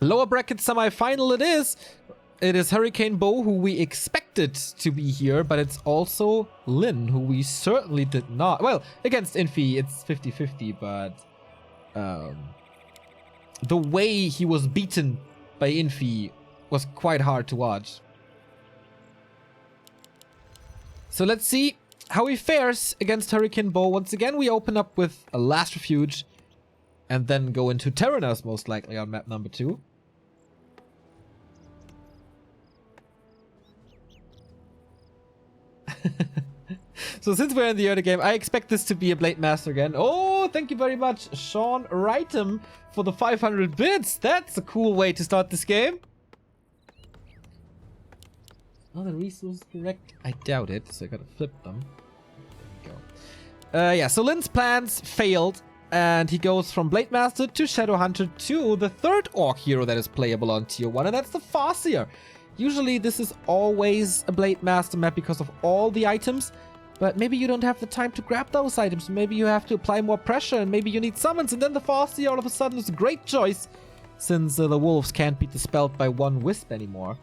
Lower bracket semi-final it is. It is HurricaneBo, who we expected to be here, but it's also Lin, who we certainly did not. Well, against Infi, it's 50-50, but the way he was beaten by Infi was quite hard to watch. So let's see how he fares against HurricaneBo. Once again, we open up with a Last Refuge and then go into Terranos most likely on map number 2. So since we're in the early game, I expect this to be a Blade Master again. Oh, thank you very much, Sean Wrightham, for the 500 bits. That's a cool way to start this game. Are the resources correct? I doubt it, so I gotta flip them. There we go. Yeah, so Lin's plans failed, and he goes from Blade Master to Shadow Hunter to the third Orc hero that is playable on Tier 1, and that's the Farseer. Usually this is always a Blade Master map because of all the items, but maybe you don't have the time to grab those items. Maybe you have to apply more pressure, and maybe you need summons, and then the Farseer all of a sudden is a great choice, since the wolves can't be dispelled by one wisp anymore.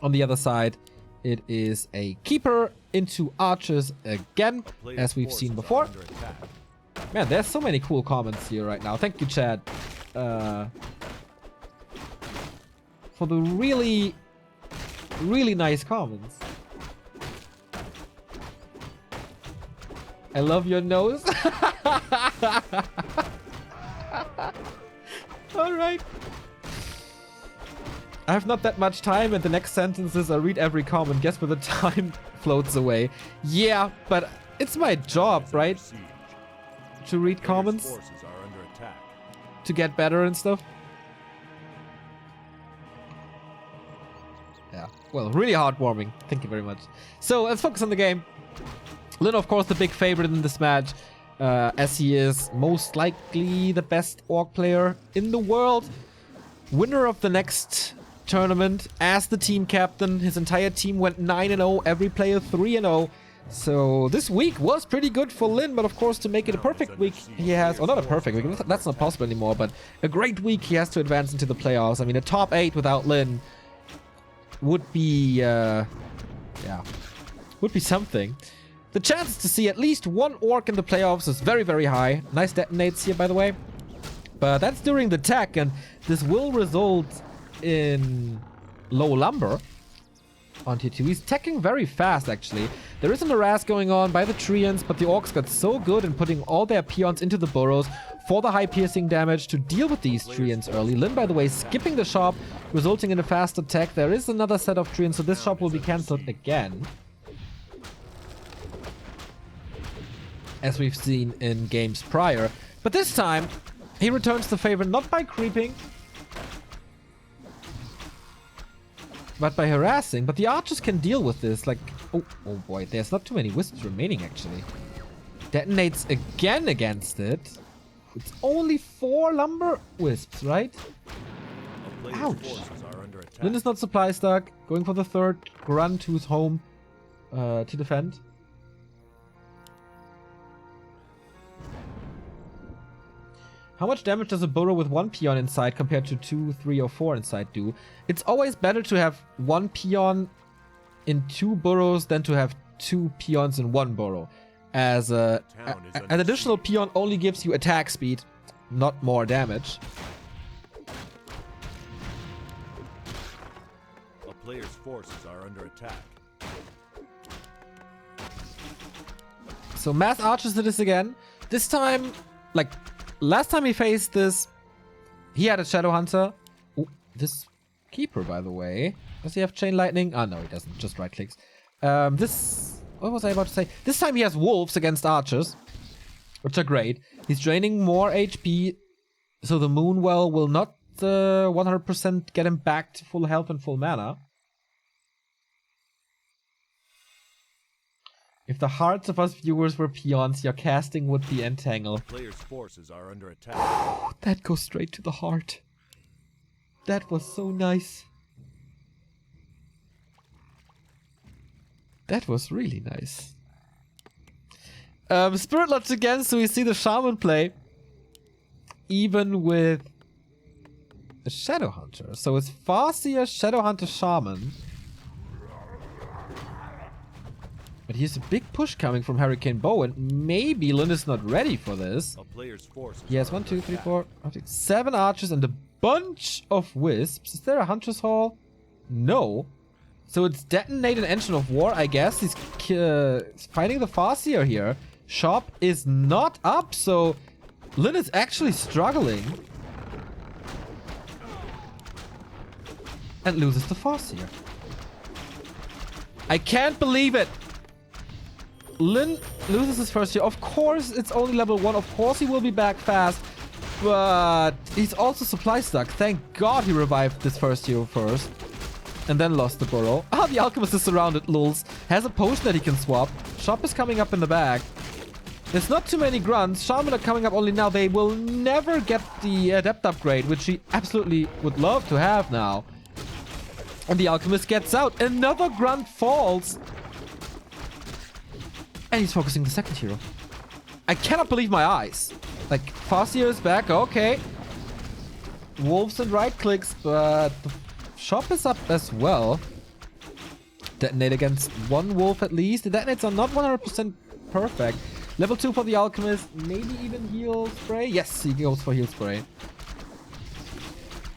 On the other side, it is a Keeper into Archers again, as we've seen before. Man, there's so many cool comments here right now. Thank you, Chad, for the really nice comments. I love your nose. Alright. I have not that much time, and the next sentences I read every comment. Guess where the time floats away. Yeah, but it's my job, right? To read comments. To get better and stuff. Yeah, well, really heartwarming. Thank you very much. So let's focus on the game. Lin, of course, the big favorite in this match, as he is most likely the best Orc player in the world. Winner of the next tournament as the team captain. His entire team went 9-0, every player 3-0. So this week was pretty good for Lin, but of course to make it a perfect week he has, or not a perfect week, that's not possible anymore, but a great week he has to advance into the playoffs. I mean, a top 8 without Lin would be, would be something. The chances to see at least one Orc in the playoffs is very, very high. Nice detonates here, by the way. But that's during the tech, and this will result in low lumber on Tier 2. He's teching very fast, actually. There is an harass going on by the Treants, but the Orcs got so good in putting all their peons into the burrows for the high piercing damage to deal with these Treants early. Lin, by the way, skipping the shop, resulting in a fast attack. There is another set of Treants, so this shop will be cancelled again, as we've seen in games prior. But this time, he returns the favor not by creeping, but by harassing. But the archers can deal with this. Like, oh boy, there's not too many wisps remaining, actually. Detonates again against it. It's only 4 lumber wisps, right? Ouch. Lin is not supply stuck. Going for the third grunt who's home to defend. How much damage does a burrow with 1 peon inside compared to 2, 3, or 4 inside do? It's always better to have 1 peon in 2 burrows than to have 2 peons in 1 burrow. As an additional peon only gives you attack speed, not more damage. A player's forces are under attack. So mass archers did this again. This time, like last time he faced this, he had a Shadow Hunter. Ooh, this Keeper, by the way. Does he have Chain Lightning? Oh, no, he doesn't. Just right clicks. What was I about to say? This time he has Wolves against Archers, which are great. He's draining more HP, so the Moonwell will not 100% get him back to full health and full mana. If the hearts of us viewers were peons, your casting would be entangled. Player's forces are under attack. That goes straight to the heart. That was so nice. That was really nice. Spirit Lodge again, so we see the Shaman play. Even with a Shadow Hunter. So it's Farseer, Shadow Hunter, Shaman. But here's a big push coming from HurricaneBo, and maybe Lin is not ready for this. A player's forces He has are 1, under 2, 3, attack. 4, 7 archers and a bunch of wisps. Is there a Hunter's Hall? No. So it's detonate an engine of war, I guess. He's fighting the Farseer here. Shop is not up, so Lin is actually struggling. And loses the Farseer. I can't believe it! Lin loses his first hero. Of course, it's only level 1. Of course, he will be back fast. But he's also supply stuck. Thank God he revived this first hero first. And then lost the burrow. Ah, the Alchemist is surrounded, lulz. Has a potion that he can swap. Shop is coming up in the back. There's not too many grunts. Shaman are coming up only now. They will never get the Adept upgrade, which he absolutely would love to have now. And the Alchemist gets out. Another grunt falls. And he's focusing the second hero. I cannot believe my eyes. Like, Farseer is back. Okay. Wolves and right clicks, but the shop is up as well. Detonate against one wolf at least. The detonates are not 100% perfect. Level 2 for the Alchemist. Maybe even heal spray. Yes, he goes for heal spray.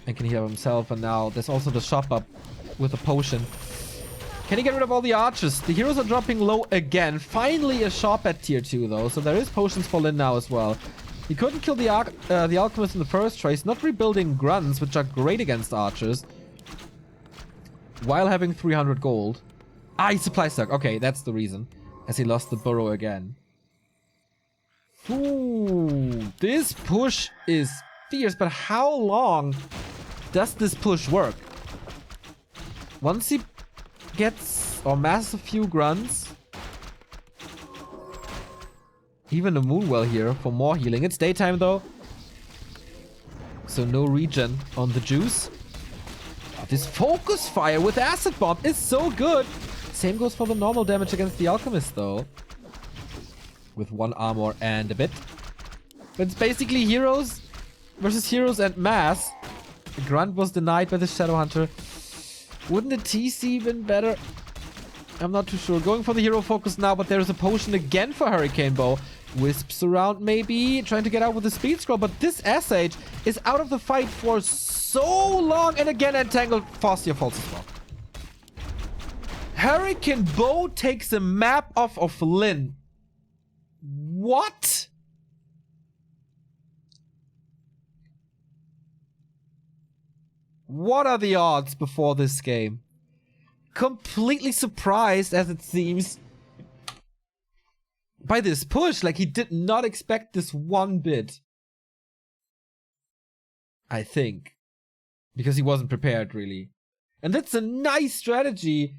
And can heal himself. And now there's also the shop up with a potion. Can he get rid of all the archers? The heroes are dropping low again. Finally a shop at tier 2 though. So there is potions for Lin now as well. He couldn't kill the Alchemist in the first try. He's not rebuilding grunts, which are great against archers. While having 300 gold. Ah, he's supply stuck. Okay, that's the reason. As he lost the burrow again. Ooh, this push is fierce, but how long does this push work? Once he gets or masses a few grunts. Even a Moonwell here for more healing. It's daytime though. So no regen on the juice. Oh, this focus fire with acid bomb is so good. Same goes for the normal damage against the Alchemist though. With 1 armor and a bit. But it's basically heroes versus heroes and mass. The grunt was denied by the Shadow Hunter. Wouldn't the TC been better? I'm not too sure. Going for the hero focus now, but there's a potion again for HurricaneBo. Wisps around maybe, trying to get out with the speed scroll, but this SH is out of the fight for so long, and again entangled. Farseer falls as well. HurricaneBo takes a map off of Lin. What? What are the odds before this game? Completely surprised, as it seems, by this push. Like, he did not expect this one bit. I think. Because he wasn't prepared, really. And that's a nice strategy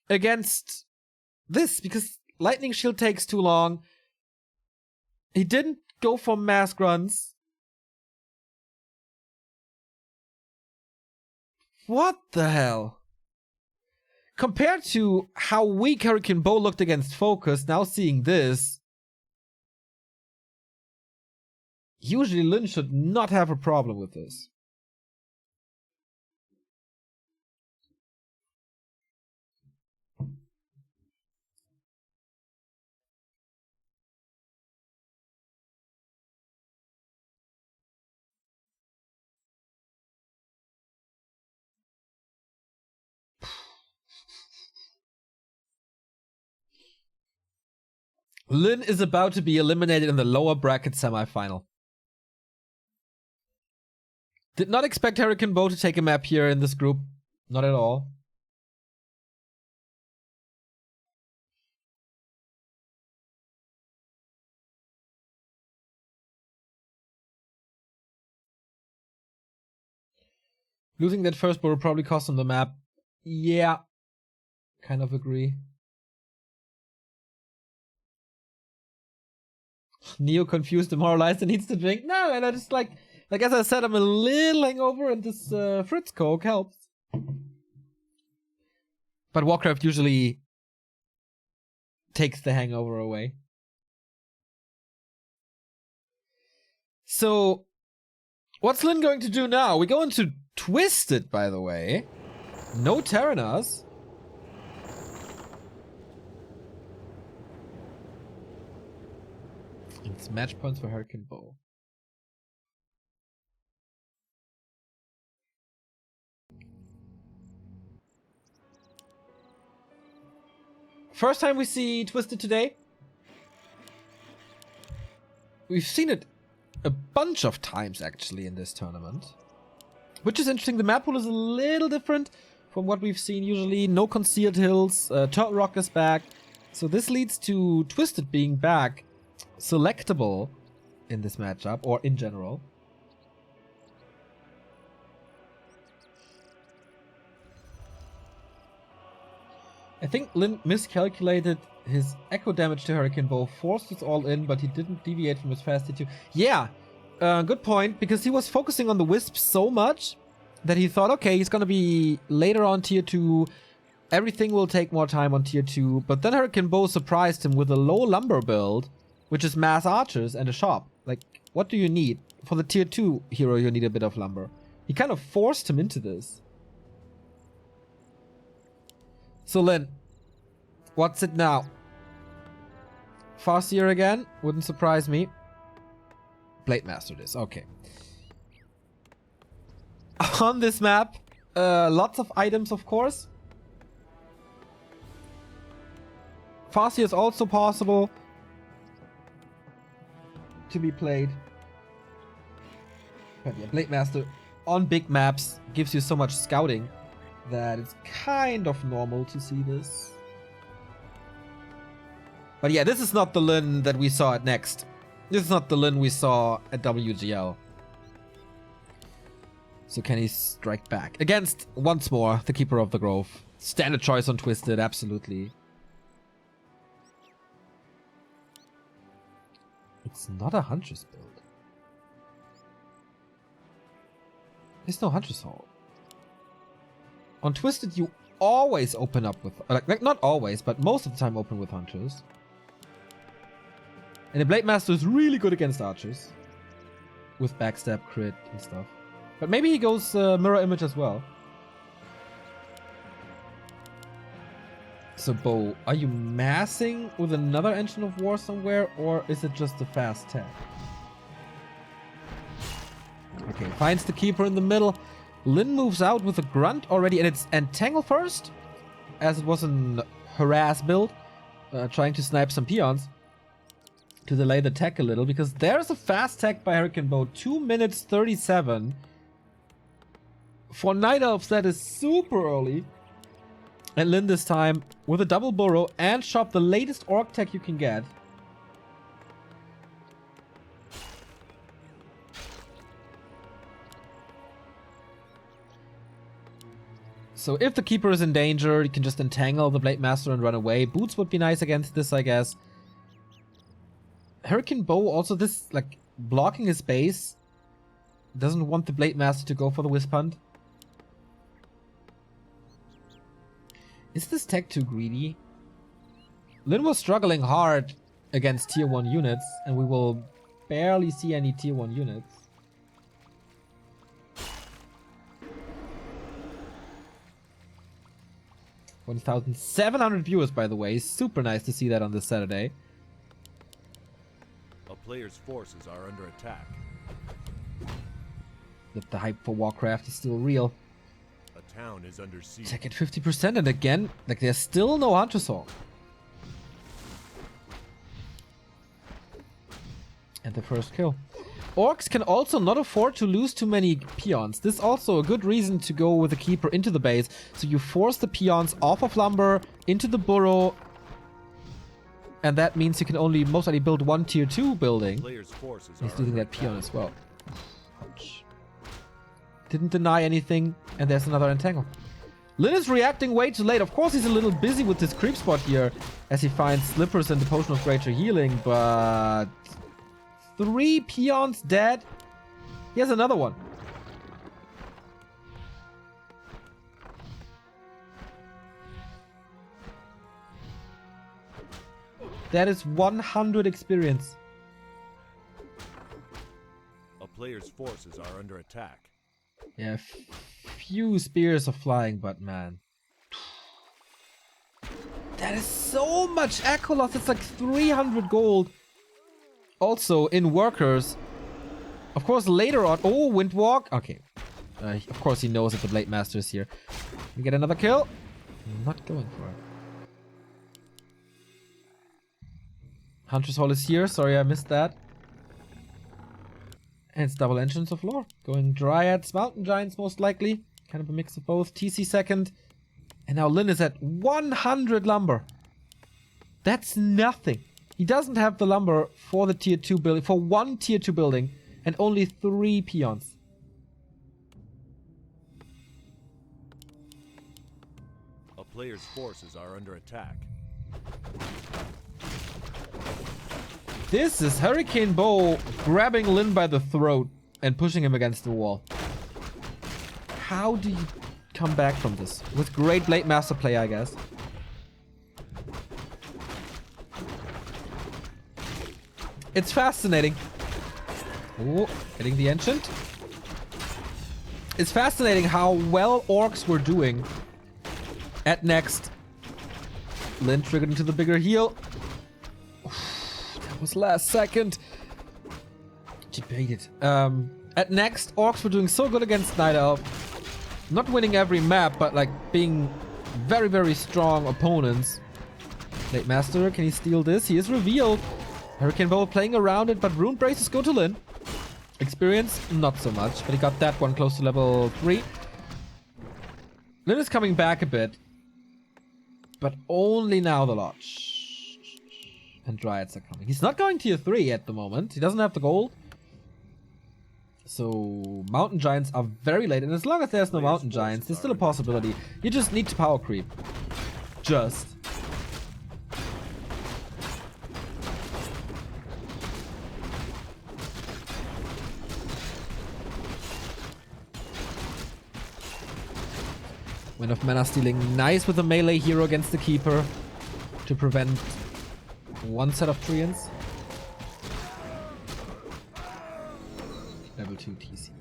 against this, because Lightning Shield takes too long. He didn't go for mass grunts. What the hell? Compared to how weak HurricaneBo looked against Focus, now seeing this. Usually Lin should not have a problem with this. Lin is about to be eliminated in the lower bracket semifinal. Did not expect HurricaneBo to take a map here in this group. Not at all. Losing that first ball probably cost him the map. Yeah. Kind of agree. Neo confused, demoralized, and needs to drink. No, and I just like as I said, I'm a little hangover, and this Fritz Coke helps. But Warcraft usually takes the hangover away. So What's Lin going to do now? We go into Twisted, by the way. No Terranas. It's match points for HurricaneBo. First time we see Twisted today. We've seen it a bunch of times actually in this tournament. Which is interesting. The map pool is a little different from what we've seen usually. No concealed hills. Turtle Rock is back. So this leads to Twisted being back selectable in this matchup, or in general. I think Lin miscalculated his echo damage to HurricaneBo, forced it all in, but he didn't deviate from his fast T2. Yeah, good point, because he was focusing on the Wisp so much that he thought, okay, he's gonna be later on tier 2, everything will take more time on tier 2, but then HurricaneBo surprised him with a low lumber build, which is mass archers and a shop. Like, what do you need? For the tier 2 hero, you need a bit of lumber. He kind of forced him into this. So Lin, what's it now? Farseer again? Wouldn't surprise me. Blade Master this, okay. On this map, lots of items of course. Farseer is also possible to be played. But yeah, Blade Master on big maps gives you so much scouting that it's kind of normal to see this. But yeah, this is not the Lin that we saw at Next. This is not the Lin we saw at WGL. So can he strike back? Against, once more, the Keeper of the Grove. Standard choice on Twisted, absolutely. It's not a Huntress build. There's no Huntress Hall. On Twisted, you always open up with... Like, not always, but most of the time open with Hunters. And the Blade Master is really good against Archers. With backstab, crit, and stuff. But maybe he goes Mirror Image as well. So, Bo, are you massing with another Engine of War somewhere? Or is it just a fast tech? Okay, finds the Keeper in the middle. Lin moves out with a Grunt already, and it's Entangle first, as it was an Harass build, trying to snipe some peons to delay the tech a little, because there's a fast tech by HurricaneBo, 2 minutes 37. For Night Elves, that is super early. And Lin this time with a double burrow and shop the latest orc tech you can get. So if the Keeper is in danger, you can just entangle the Blade Master and run away. Boots would be nice against this, I guess. HurricaneBo also, this, like, blocking his base. Doesn't want the Blade Master to go for the Wisp Hunt. Is this tech too greedy? Lin was struggling hard against tier 1 units, and we will barely see any tier 1 units. $1,700 viewers, by the way. Super nice to see that on this Saturday. A player's forces are under attack. That the hype for Warcraft is still real. A town is under siege. Tech at 50%, and again, like, there's still no Hunter Song. And the first kill. Orcs can also not afford to lose too many peons. This is also a good reason to go with the Keeper into the base. So you force the peons off of lumber, into the burrow. And that means you can only most likely build one tier 2 building. He's losing that peon as well. Ouch. Didn't deny anything, and there's another entangle. Lin is reacting way too late. Of course he's a little busy with this creep spot here, as he finds Slippers and the Potion of Greater Healing, but... 3 peons dead. He has another one. That is 100 experience. A player's player's forces are under attack. Yeah, few spears are flying, but man. That is so much Echo loss. It's like 300 gold. Also, in workers. Of course, later on. Oh, Windwalk. Okay. Of course, he knows that the Blade Master is here. We get another kill. Not going for it. Hunter's Hall is here. Sorry, I missed that. And it's double Entrance of Lore. Going Dryads, Mountain Giants most likely. Kind of a mix of both. TC second. And now Lin is at 100 lumber. That's nothing. He doesn't have the lumber for the tier 2 building. For one tier 2 building. And only 3 peons. A player's forces are under attack. This is HurricaneBo grabbing Lin by the throat and pushing him against the wall. How do you come back from this? With great Blade Master play, I guess. It's fascinating. Oh, hitting the Ancient. It's fascinating how well Orcs were doing at next. Lin triggered into the bigger heal. Was last second. Debated. At next, Orcs were doing so good against Night Elf. Not winning every map, but like being very, very strong opponents. Blade Master, can he steal this? He is revealed. HurricaneBo playing around it, but Rune Braces go to Lin. Experience, not so much, but he got that one close to level 3. Lin is coming back a bit, but only now the Lodge. And Dryads are coming. He's not going tier 3 at the moment. He doesn't have the gold. So Mountain Giants are very late. And as long as there's no Mountain Giants, there's still a possibility. You just need to power creep. Just. Wind of Mana stealing nice with a melee hero against the Keeper to prevent one set of Treants. Level 2 TC.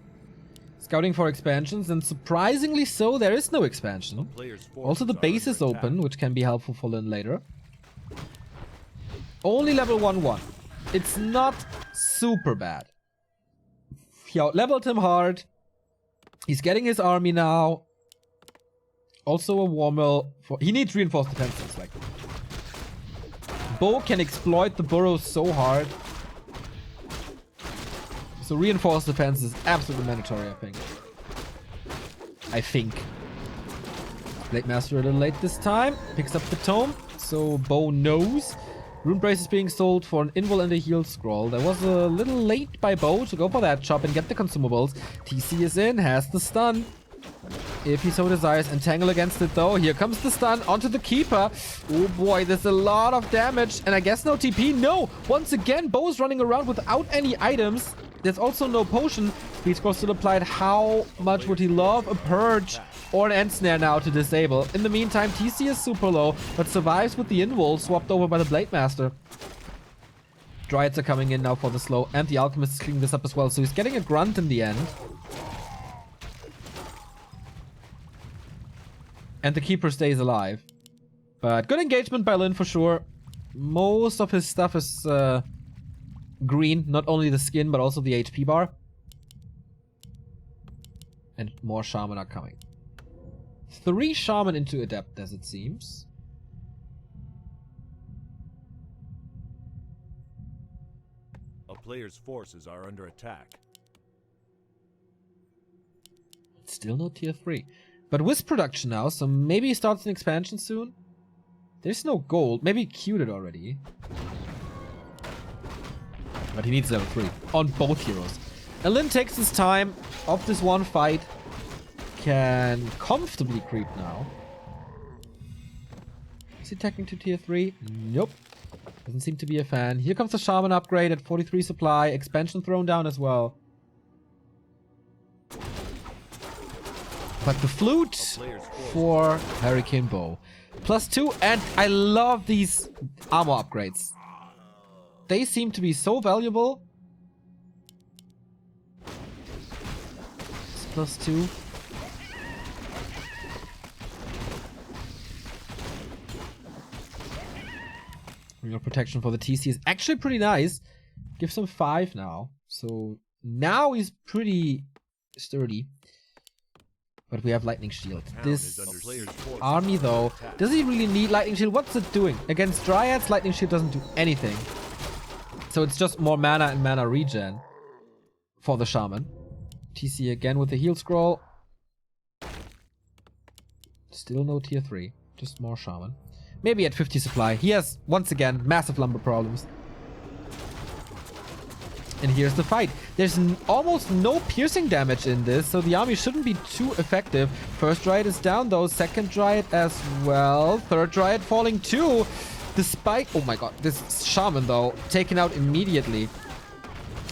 Scouting for expansions, and surprisingly so, there is no expansion. Also, the base is open, which can be helpful for Lin later. Only level 1-1. It's not super bad. He out-leveled him hard. He's getting his army now. Also a Warmill. He needs reinforced defenses, like. Bo can exploit the burrows so hard. So reinforced defense is absolutely mandatory, I think. Blade Master a little late this time. Picks up the tome. So Bo knows. Rune Brace is being sold for an invul and a heal scroll. That was a little late by Bo to go for that chop and get the consumables. TC is in, has the stun. If he so desires, entangle against it though. Here comes the stun onto the Keeper. Oh boy, there's a lot of damage. And I guess no TP. No! Once again, Bo is running around without any items. There's also no potion. Speed Scroll still applied. How much would he love a Purge or an End Snare now to disable? In the meantime, TC is super low, but survives with the Invul swapped over by the Blade Master. Dryads are coming in now for the slow, and the Alchemist is cleaning this up as well. So he's getting a Grunt in the end. And the Keeper stays alive. But good engagement by Lin for sure. Most of his stuff is green. Not only the skin, but also the HP bar. And more Shaman are coming. 3 Shaman into Adept, as it seems. A player's forces are under attack. Still no tier 3. But Wisp production now, so maybe he starts an expansion soon? There's no gold. Maybe he queued it already. But he needs level 3 on both heroes. And Lin takes his time off this one fight. Can comfortably creep now. Is he attacking to tier 3? Nope. Doesn't seem to be a fan. Here comes the Shaman upgrade at 43 supply. Expansion thrown down as well. But the flute for HurricaneBo. +2, and I love these armor upgrades. They seem to be so valuable. +2. Your protection for the TC is actually pretty nice. Gives him 5 now. So now he's pretty sturdy. But we have Lightning Shield. This army, though, does he really need Lightning Shield? What's it doing? Against Dryads, Lightning Shield doesn't do anything. So it's just more mana and mana regen for the Shaman. TC again with the heal scroll. Still no tier 3. Just more Shaman. Maybe at 50 supply. He has, once again, massive lumber problems. And here's the fight. There's almost no piercing damage in this, so the army shouldn't be too effective. First Dryad is down though, second Dryad as well. Third Dryad falling too. Despite, oh my god, this Shaman though, taken out immediately.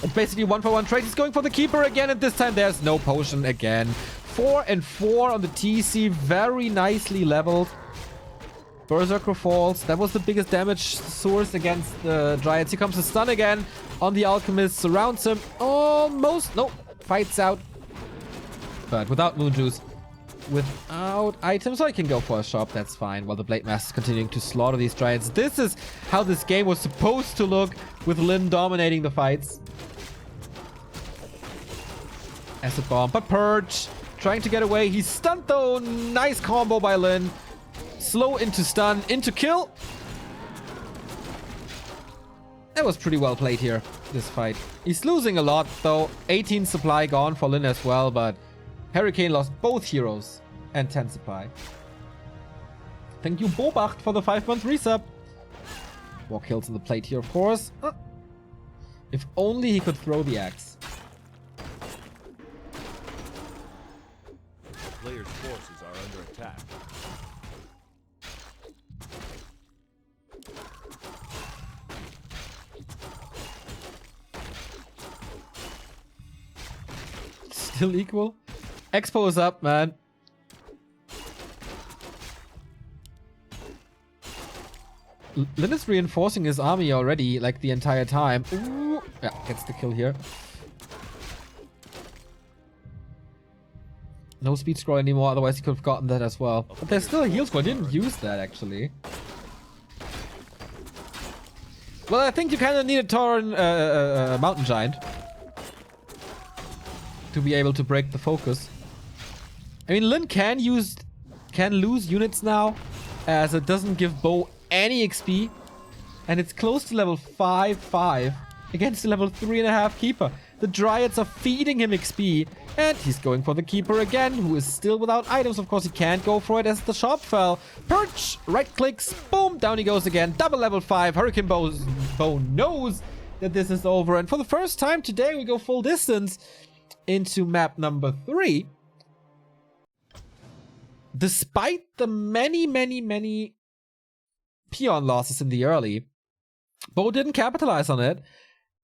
It's basically 1-for-1 trade. He's going for the Keeper again, and this time there's no potion again. 4 and 4 on the TC, very nicely leveled. Berserker falls. That was the biggest damage source against the Dryads. Here comes the stun again on the Alchemist. Surrounds him. Almost. Nope. Fights out. But without Moon Juice. Without items. So I can go for a shop. That's fine. While the Blade Master is continuing to slaughter these Dryads. This is how this game was supposed to look. With Lyn dominating the fights. Acid Bomb. But Purge. Trying to get away. He's stunned though. Nice combo by Lyn. Slow into stun, into kill. That was pretty well played here, this fight. He's losing a lot, though. 18 supply gone for Lyn as well, but Hurricane lost both heroes and 10 supply. Thank you, Bobacht, for the 5-month resub. More kills in the plate here, of course. If only he could throw the axe. Players' forces are under attack. Still equal. Expo is up, man. Lyn is reinforcing his army already, like the entire time. Ooh. Yeah, gets the kill here. No speed scroll anymore, otherwise he could have gotten that as well. But there's still a heal scroll. I didn't use that, actually. Well, I think you kind of need a Tauren Mountain Giant to be able to break the focus. I mean, Lyn can lose units now, as it doesn't give Bo any XP, and it's close to level 5-5 against the level 3.5 Keeper. The Dryads are feeding him XP, and he's going for the Keeper again, who is still without items. Of course, he can't go for it as the shop fell. Perch, right clicks, boom, down he goes again. Double level 5. HurricaneBo knows that this is over, and for the first time today, we go full distance into map number 3. Despite the many peon losses in the early, Bo didn't capitalize on it,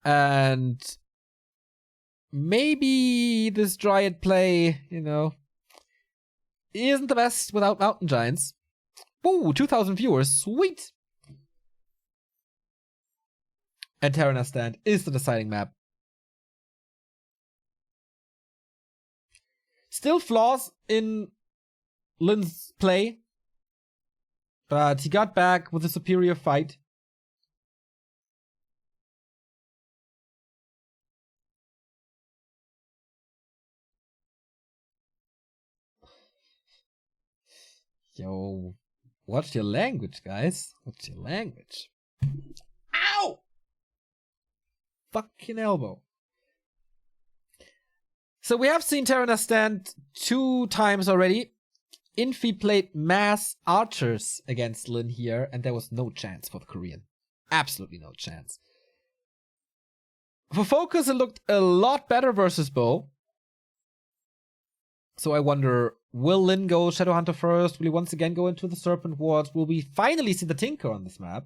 and maybe this Dryad play, you know, isn't the best without Mountain Giants. Woo, 2,000 viewers, sweet! And Terranar Stand is the deciding map. Still flaws in Lyn's play, but he got back with a superior fight. Yo, watch your language, guys. Watch your language. Ow! Fucking elbow. So we have seen Terranar Stand 2 times already. Infi played mass archers against Lyn here, and there was no chance for the Korean. Absolutely no chance. For focus, it looked a lot better versus Bo. So I wonder, will Lyn go Shadowhunter first? Will he once again go into the Serpent Wards? Will we finally see the Tinker on this map?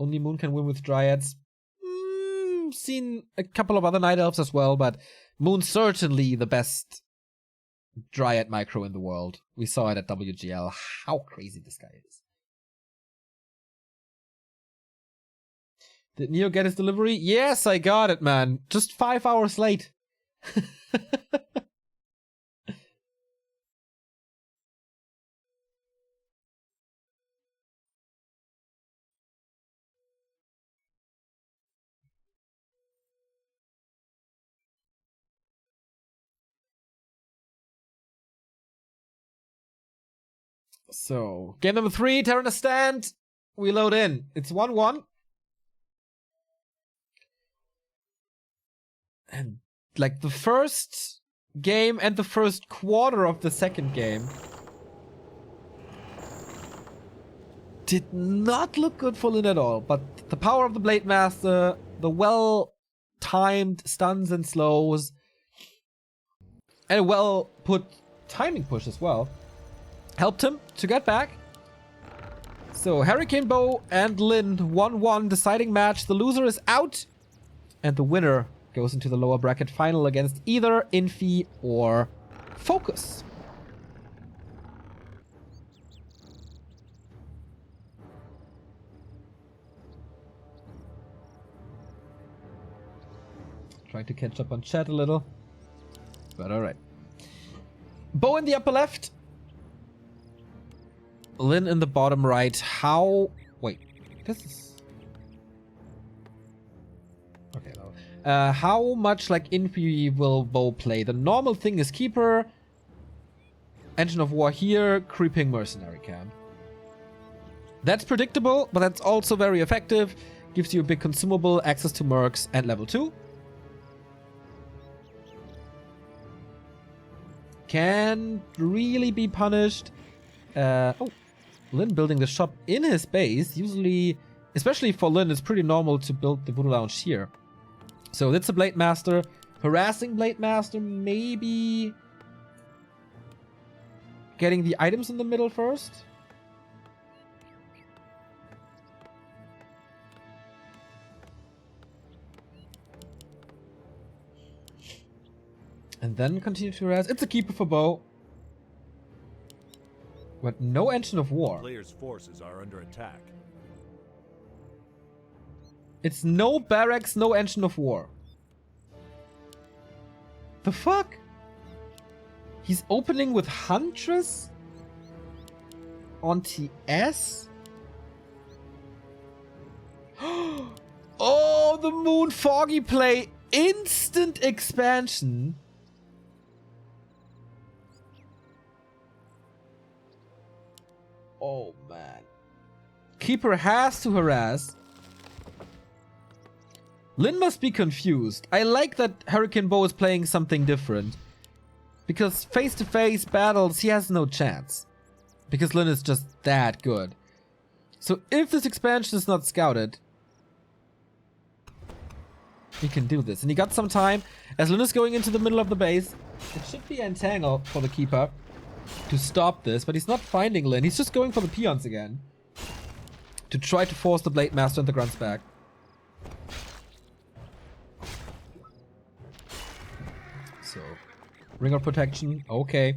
Only Moon can win with Dryads. Seen a couple of other Night Elves as well, but Moon's certainly the best Dryad micro in the world. We saw it at WGL. How crazy this guy is. Did Neo get his delivery? Yes, I got it, man. Just 5 hours late. So, game number 3, Terran stand. We load in. It's 1-1. And like the first game and the first quarter of the second game did not look good for Lin at all. But the power of the Blade Master, the well-timed stuns and slows, and a well-put timing push as well, helped him to get back. So HurricaneBo and Lin 1-1 deciding match. The loser is out, and the winner goes into the lower bracket final against either Infi or Focus. Trying to catch up on chat a little, but alright. Bo in the upper left, Lin in the bottom right. How... Wait, this is... Okay, no. How much like Infi will Bo play? The normal thing is Keeper, Engine of War here, Creeping Mercenary Camp. That's predictable, but that's also very effective. Gives you a big consumable, access to mercs, and level 2. Can really be punished. Oh, Lin building the shop in his base. Usually, especially for Lin, it's pretty normal to build the Voodoo Lounge here. So that's a Blade Master. Harassing Blade Master, maybe getting the items in the middle first. And then continue to harass. It's a Keeper for Bo. But no Engine of War. Players' forces are under attack. It's no barracks, no Engine of War. The fuck? He's opening with Huntress? On TS? Oh, the Moon Foggy play. Instant expansion. Oh, man. Keeper has to harass. Lin must be confused. I like that HurricaneBo is playing something different. Because face-to-face battles, he has no chance. Because Lin is just that good. So if this expansion is not scouted, he can do this. And he got some time. As Lin is going into the middle of the base, it should be entangle for the Keeper to stop this. But he's not finding Lin. He's just going for the peons again. To try to force the Blade Master and the Grunts back. So, Ring of Protection, okay.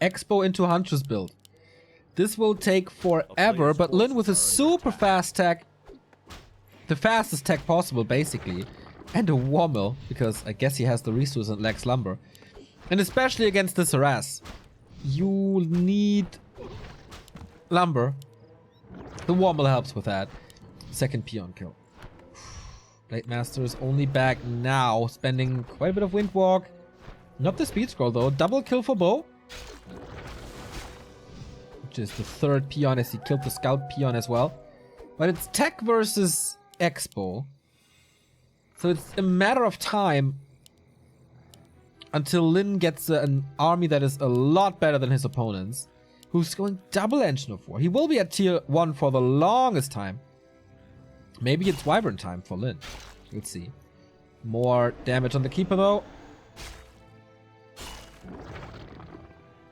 Expo into Huntress build. This will take forever, but Lin with a super fast tech. The fastest tech possible, basically. And a Wommel, because I guess he has the resource and lacks lumber. And especially against this harass. You need lumber. The Wommel helps with that. Second peon kill. Blade Master is only back now, spending quite a bit of Wind Walk. Not the speed scroll though. Double kill for Bo. Which is the third peon as he killed the scout peon as well. But it's tech versus Expo. So it's a matter of time until Lin gets an army that is a lot better than his opponents. Who's going double Engine of War. He will be at tier 1 for the longest time. Maybe it's Wyvern time for Lin. Let's see. More damage on the Keeper though.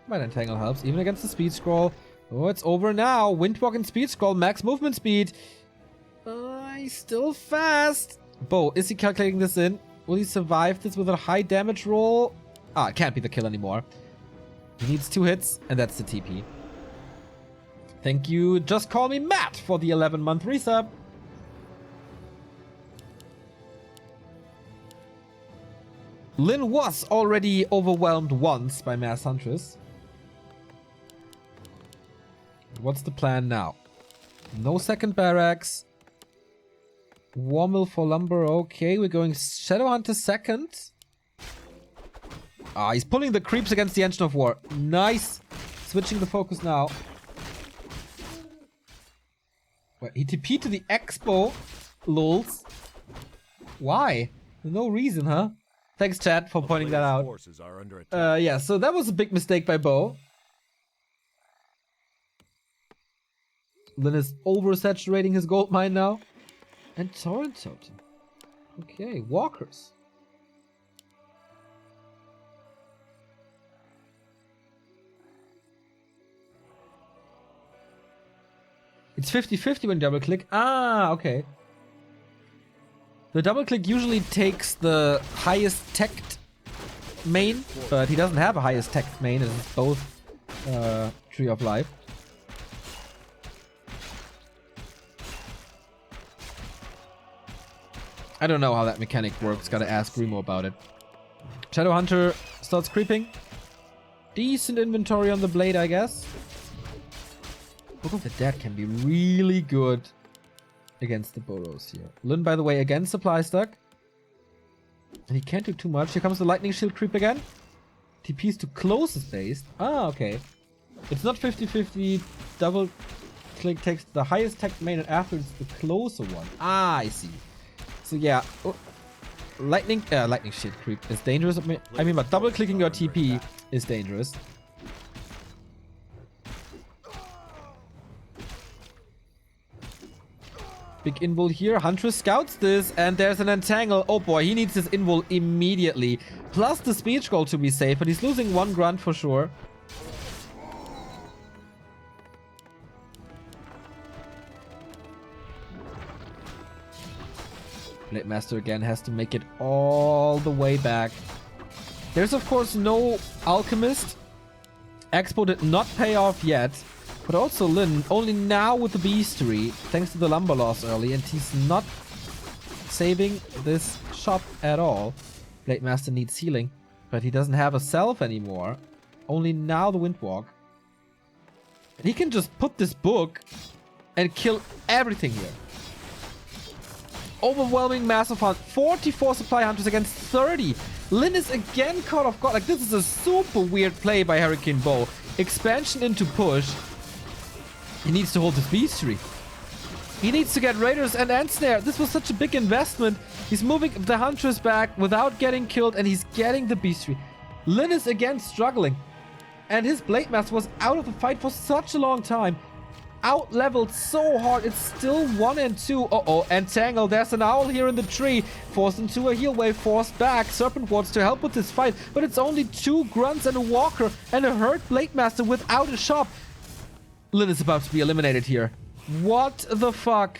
Might entangle helps, even against the speed scroll. Oh, it's over now. Windwalk and speed scroll, max movement speed. He's still fast. Bo, is he calculating this in? Will he survive this with a high damage roll? Ah, it can't be the kill anymore. He needs 2 hits, and that's the TP. Thank you, Just Call Me Matt, for the 11-month resub. Lin was already overwhelmed once by Mass Huntress. What's the plan now? No second barracks. Warmill for lumber. Okay, we're going Shadowhunter second. Ah, he's pulling the creeps against the Engine of War. Nice. Switching the focus now. Wait, he TP'd to the Expo. Lulz. Why? No reason, huh? Thanks, chat, for pointing that out. Yeah, so that was a big mistake by Bo. Lin is oversaturating his gold mine now. And Torrent Totem. Okay, walkers. It's 50-50 when double click. Ah, okay. The double click usually takes the highest teched main, but he doesn't have a highest teched main. It's both Tree of Life. I don't know how that mechanic works. Gotta ask Remo about it. Shadowhunter starts creeping. Decent inventory on the blade, I guess. Book of the Dead can be really good against the Boros here. Lin, by the way, again supply stuck. And he can't do too much. Here comes the lightning shield creep again. TP's to closest base. Ah, okay. It's not 50-50. Double click takes the highest tech main and after it's the closer one. Ah, I see. So yeah, lightning shield creep is dangerous. I mean, but double clicking your TP is dangerous. Big invul here. Huntress scouts this, and there's an entangle. Oh boy, he needs this invul immediately. Plus the speech goal to be safe, but he's losing one grunt for sure. Blade Master again has to make it all the way back. There's of course no Alchemist. Expo did not pay off yet. But also Lin, only now with the Beastery, thanks to the lumber loss early, and he's not saving this shop at all. Blade Master needs healing, but he doesn't have a self anymore. Only now the Windwalk. And he can just put this book and kill everything here. Overwhelming massive hunt. 44 supply hunters against 30. Lin is again caught off guard. Like, this is a super weird play by HurricaneBo. Expansion into push. He needs to hold his Beastery. He needs to get Raiders and Ensnare. This was such a big investment. He's moving the Huntress back without getting killed, and he's getting the Beastery. Lin is again struggling. And his Blade Master was out of the fight for such a long time. Out-leveled so hard. It's still 1 and 2. Uh-oh, entangled. There's an owl here in the tree. Forced into a heal wave. Forced back. Serpent Wards to help with this fight. But it's only 2 grunts and a walker. And a hurt Blade Master without a shop. Lin is about to be eliminated here. What the fuck?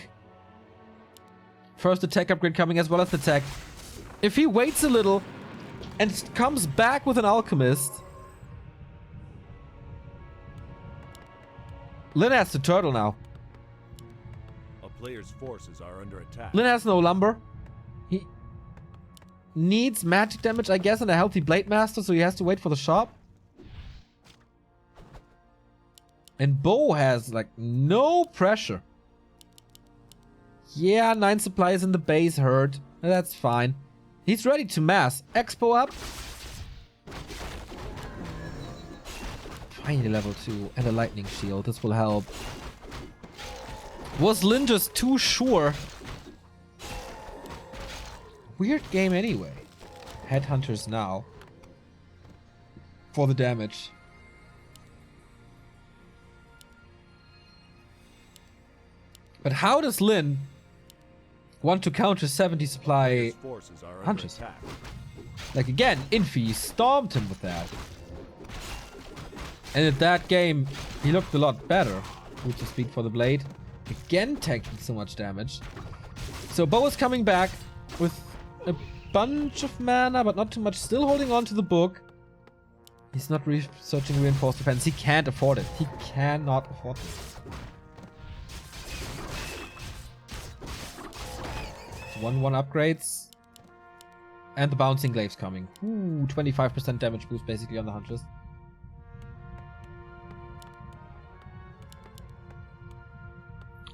First attack upgrade coming as well as the tech. If he waits a little and comes back with an Alchemist... Lin has the turtle now. A player's forces are under attack. Lin has no lumber. He needs magic damage, I guess, and a healthy Blade Master, so he has to wait for the shop. And Bo has, like, no pressure. Yeah, 9 supplies in the base hurt. That's fine. He's ready to mass. Expo up. Finally level 2 and a lightning shield. This will help. Was Lin just too sure? Weird game anyway. Headhunters now. For the damage. But how does Lin want to counter 70 supply Hunters? Like again, Infi stomped him with that. And in that game, he looked a lot better. With the speed for the blade. Again taking so much damage. So Bo is coming back with a bunch of mana, but not too much. Still holding on to the book. He's not researching reinforced defense. He can't afford it. He cannot afford it. 1-1 upgrades. And the bouncing glaive's coming. Ooh, 25% damage boost basically on the hunters.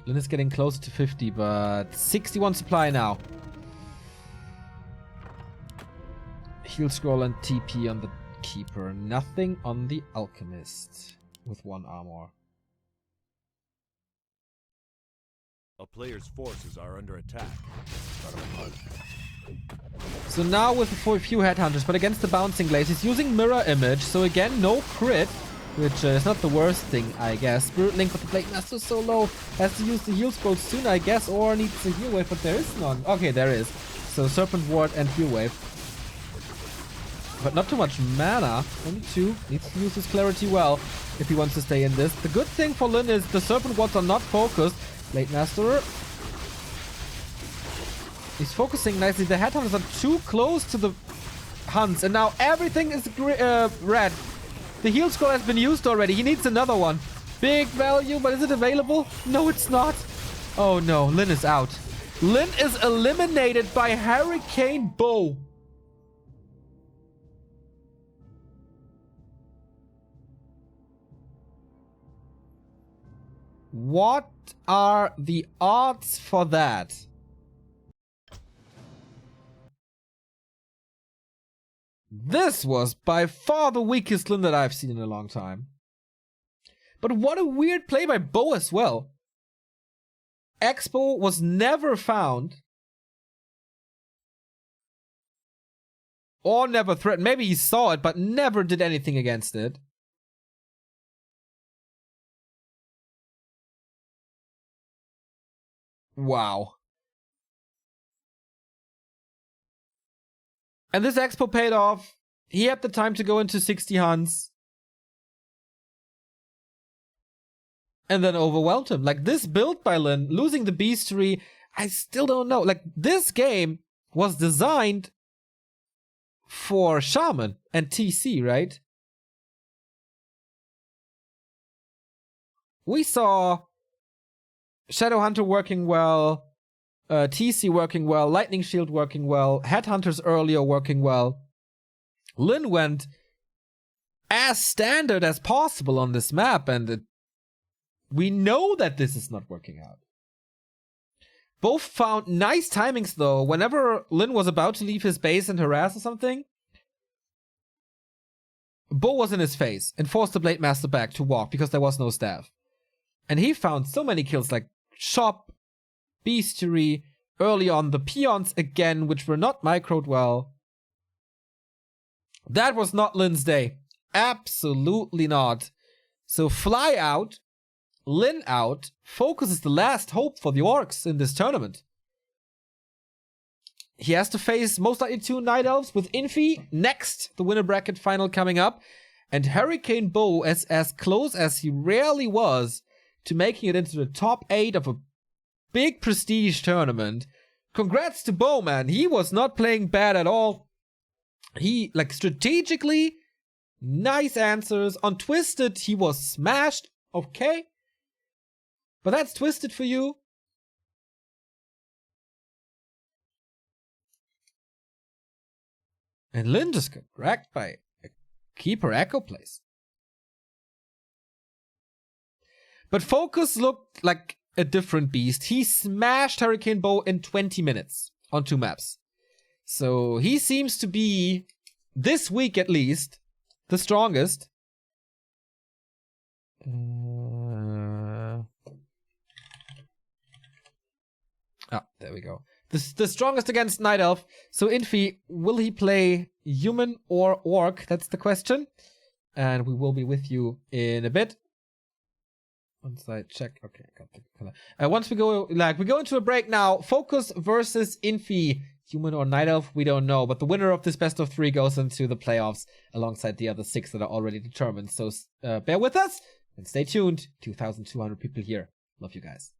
Lyn is getting closer to 50, but 61 supply now. Heal scroll and TP on the keeper. Nothing on the alchemist with 1 armor. A player's forces are under attack. So now with a few headhunters, but against the bouncing glaives, he's using mirror image. So again, no crit, which is not the worst thing, I guess. Spirit Link with the Blade Master so low, has to use the heal scroll soon, I guess, or needs a heal wave, but there is none. Okay, there is. So Serpent Ward and heal wave. But not too much mana, only 2. Needs to use his clarity well if he wants to stay in this. The good thing for Lyn is the Serpent Wards are not focused. Blade Master. He's focusing nicely. The headhunters are too close to the hunts, and now everything is red. The heal scroll has been used already. He needs another one. Big value, but is it available? No, it's not. Oh no, Lyn is out. Lyn is eliminated by HurricaneBo. What are the odds for that? This was by far the weakest Lyn that I've seen in a long time. But what a weird play by Bo as well. Expo was never found. Or never threatened. Maybe he saw it, but never did anything against it. Wow. And this expo paid off. He had the time to go into 60 hunts. And then overwhelmed him. Like, this build by Lyn, losing the Beastery, I still don't know. Like, this game was designed for Shaman and TC, right? We saw Shadowhunter working well, TC working well, Lightning Shield working well, Headhunters earlier working well. Lyn went as standard as possible on this map, and we know that this is not working out. Both found nice timings though. Whenever Lyn was about to leave his base and harass or something, Bo was in his face and forced the Blade Master back to walk because there was no staff. And he found so many kills like Shop, Beastery, early on the Peons again, which were not microed well. That was not Lyn's day. Absolutely not. So Fly out, Lyn out, Focus is the last hope for the Orcs in this tournament. He has to face most likely 2 Night Elves with Infi next, the winner bracket final coming up. And HurricaneBo is as close as he rarely was to making it into the top 8 of a big prestige tournament. Congrats to Bo, man. He was not playing bad at all. He, like, strategically, nice answers. On Twisted, he was smashed. Okay. But that's Twisted for you. And Lyn just got wrecked by a Keeper Echo place. But Focus looked like a different beast. He smashed HurricaneBo in 20 minutes on 2 maps. So he seems to be, this week at least, the strongest. There we go. The strongest against Night Elf. So Infi, will he play human or orc? That's the question. And we will be with you in a bit. Once I check. Okay, I got the color. Once we go into a break now. Focus versus Infi. Human or Night Elf, we don't know. But the winner of this best of 3 goes into the playoffs alongside the other 6 that are already determined. So bear with us and stay tuned. 2,200 people here. Love you guys.